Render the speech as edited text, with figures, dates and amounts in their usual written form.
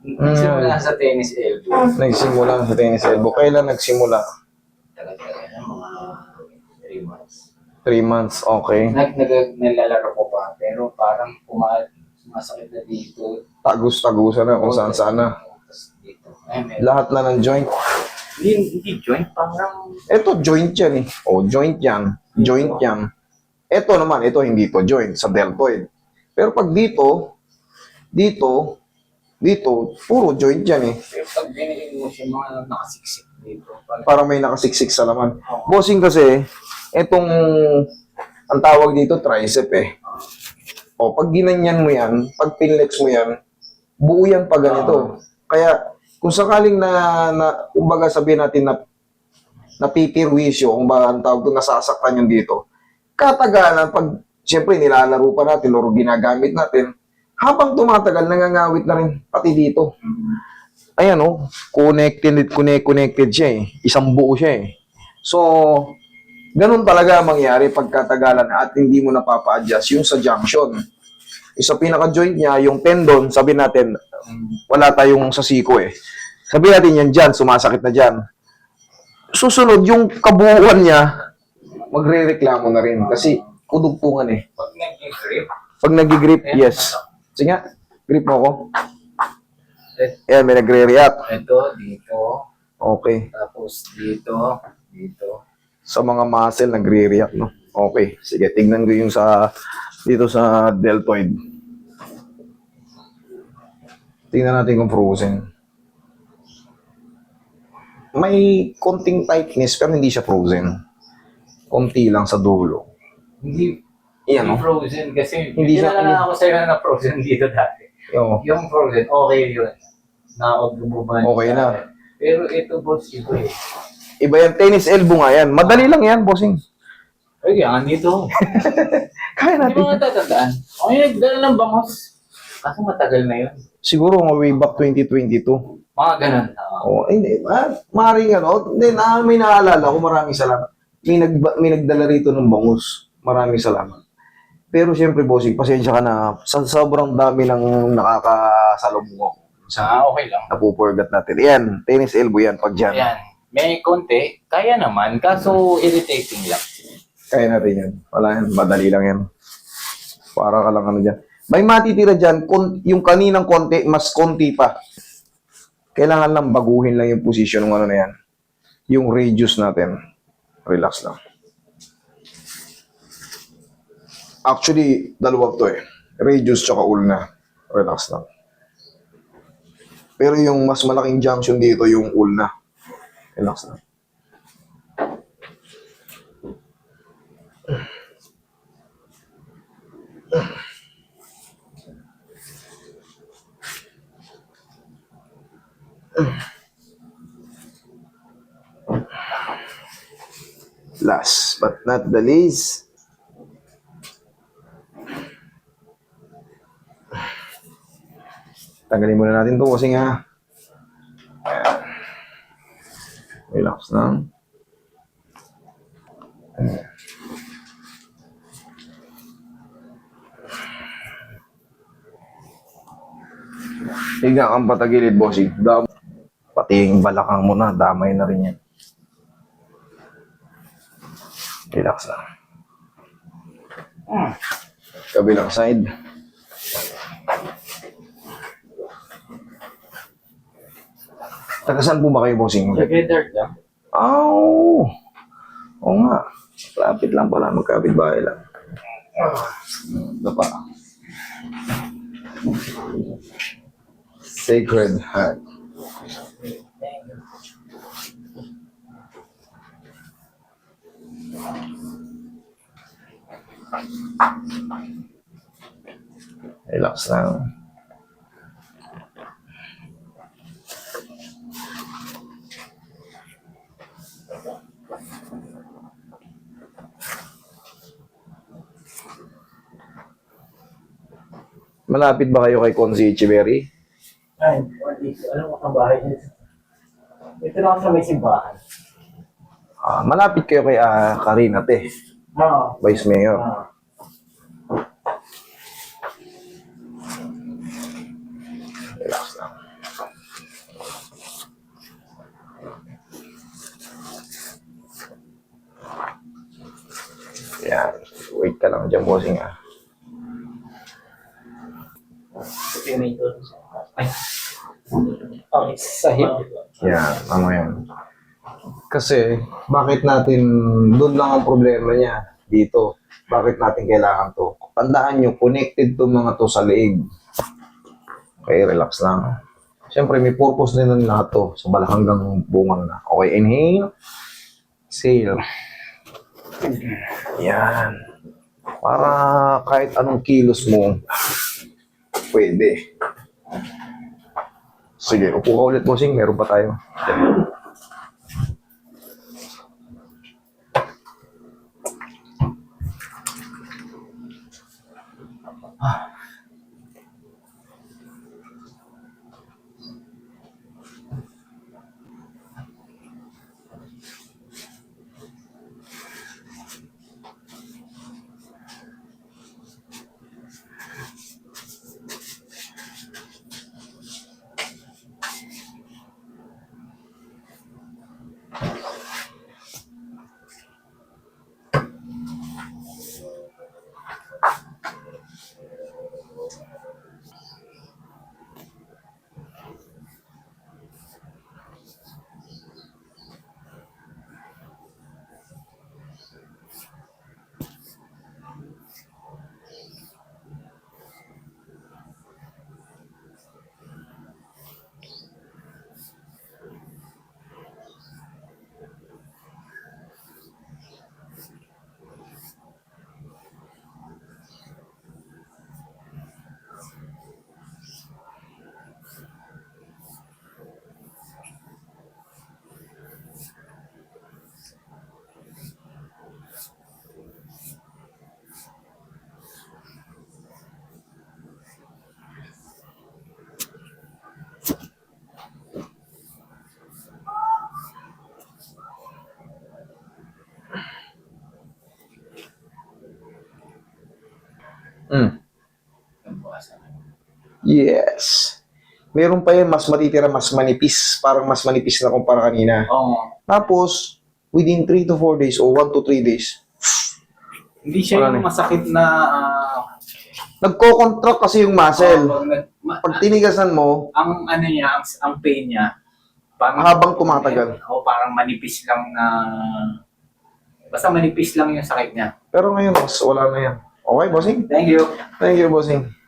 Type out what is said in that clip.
Nagsimula sa tennis elbow. Nagsimula sa tennis elbow. Kailan nagsimula? Tagal-tagal na, mga 3 months. 3 months, okay. Nalalaro ko pa, pero parang sumasakit na dito. Tagus-tagusan na kung saan-saan na. Tapos dito. Ay, Lahat na ng joint. hindi joint, parang... Ito, joint yan eh. O, joint yan. Joint yan. Ito naman, ito hindi to joint sa deltoid. Pero pag dito, puro joint yan eh. Pero pag binigay mo siya, mga nakasiksik dito. Parang may nakasiksik sa laman. Bossing kasi, itong, ang tawag dito, tricep eh. O, pag ginanyan mo yan, pag pinlex mo yan, buo yan pa ganito. Kaya, kung sakaling kumbaga sabihin natin na napipirwisyo, kung ba ang tawag doon, nasasaktan yung dito, katagalan, pag siyempre nilalaro pa natin o ginagamit natin, habang tumatagal, nangangawit na rin pati dito. Ayan o, connected siya eh. Isang buo siya eh. So, ganun talaga mangyari pagkatagalan at hindi mo napapa-adjust yung sa junction. Yung sa pinaka-joint niya, yung tendon, sabi natin, wala tayong sa siko eh. Sabi natin yan dyan, sumasakit na dyan. Susunod, yung kabuuan niya, magre-reklamo na rin kasi kudugtungan eh. Pag nag-grip, Pag nag-grip, yes. Sige nga, grip mo ako. Ayan, may nagre-react. ito, dito, Okay. tapos dito. Sa mga muscle, nagre-react, no? Okay. Sige, tignan ko yung dito sa deltoid. Tingnan natin kung frozen. May konting tightness, pero hindi siya frozen. Konti lang sa dulo. Hindi Iyan, no? frozen kasi Hindi hindi siya- na ako sa'yo na frozen dito dati. Oo. Yung frozen, okay yun. Nakakagumuban. Okay na. Pero ito, boss, ito eh. Iba yan, tennis elbow nga yan. Madali lang yan, bossing. Ay, yan, dito. Kaya Hindi natin. mo nga tatandaan. Okay, nagdala ng bangos. Kaso matagal na yun. Siguro way back 2022. Mga ganun. Oh, hindi. Maring ano, hindi, may naalala ko, maraming salamat. May nagdala rito ng bangus. Maraming salamat. Pero siyempre, bossing, pasensya ka na. Sa sobrang dami ng nakakasalubong ko. Okay lang. Napupurgat natin. Yan, tennis elbow yan, pag dyan. Ayan. May konti. Kaya naman. Kaso irritating lang. Kaya natin yan. Wala yan, madali lang yan. Para ka lang ano dyan. May matitira dyan, yung kaninang konti, mas konti pa. Kailangan lang baguhin lang yung position ng ano na yan. Yung radius natin. Relax lang. Actually, dalawa to eh. Radius tsaka ulna. Relax lang. Pero yung mas malaking junction dito, yung ulna. Relax lang. Last but not the least, tanggalin muna natin to kasi nga ayan. Relax lang. Ayan. Higa kang patagilid, bossing. Pati yung balakang mo na, damay na rin yan. Relax lang. Kabilang side. Taga saan po ba kayo, bossing? Together lang. Oo nga. Lapit lang pala, magkapit-bahay lang. Ito pa. Sacred Heart. Relax lang. Malapit ba kayo kay Consi Echeverry? Ay, alam mo ang bahay niya. Ito lang sa may simbahan. Malapit kayo kay Karina Te, Oo. Vice Mayor. Relax lang. Yan. Wait ka lang dyan, bossing ah. Ay. Okay, sa hip. Yan, ano yan. Kasi, bakit natin, doon lang ang problema niya. Dito. Bakit natin kailangan to? Tandaan nyo, connected to mga to sa leeg. Okay, relax lang. Siyempre, may purpose din ng lahat to. Sa balakanggang bungang na. Okay, inhale. Exhale. Yan. Para kahit anong kilos mo, pwede. Sige, upo ka ulit, bossing. Meron pa tayo. Yes. Meron pa yan, mas matitira, mas manipis. Parang mas manipis na kumpara kanina. Oo. Tapos, within 3 to 4 days o 1 to 3 days, Hindi siya Wala yung na. masakit na... nagko-contract kasi yung muscle. Pag tinigasan mo, ang ano niya, ang pain niya, parang, habang tumatagal. O parang manipis lang na... Basta manipis lang yung sakit niya. Pero ngayon, mas wala na yan. Okay, bossing? Thank you. Thank you, bossing.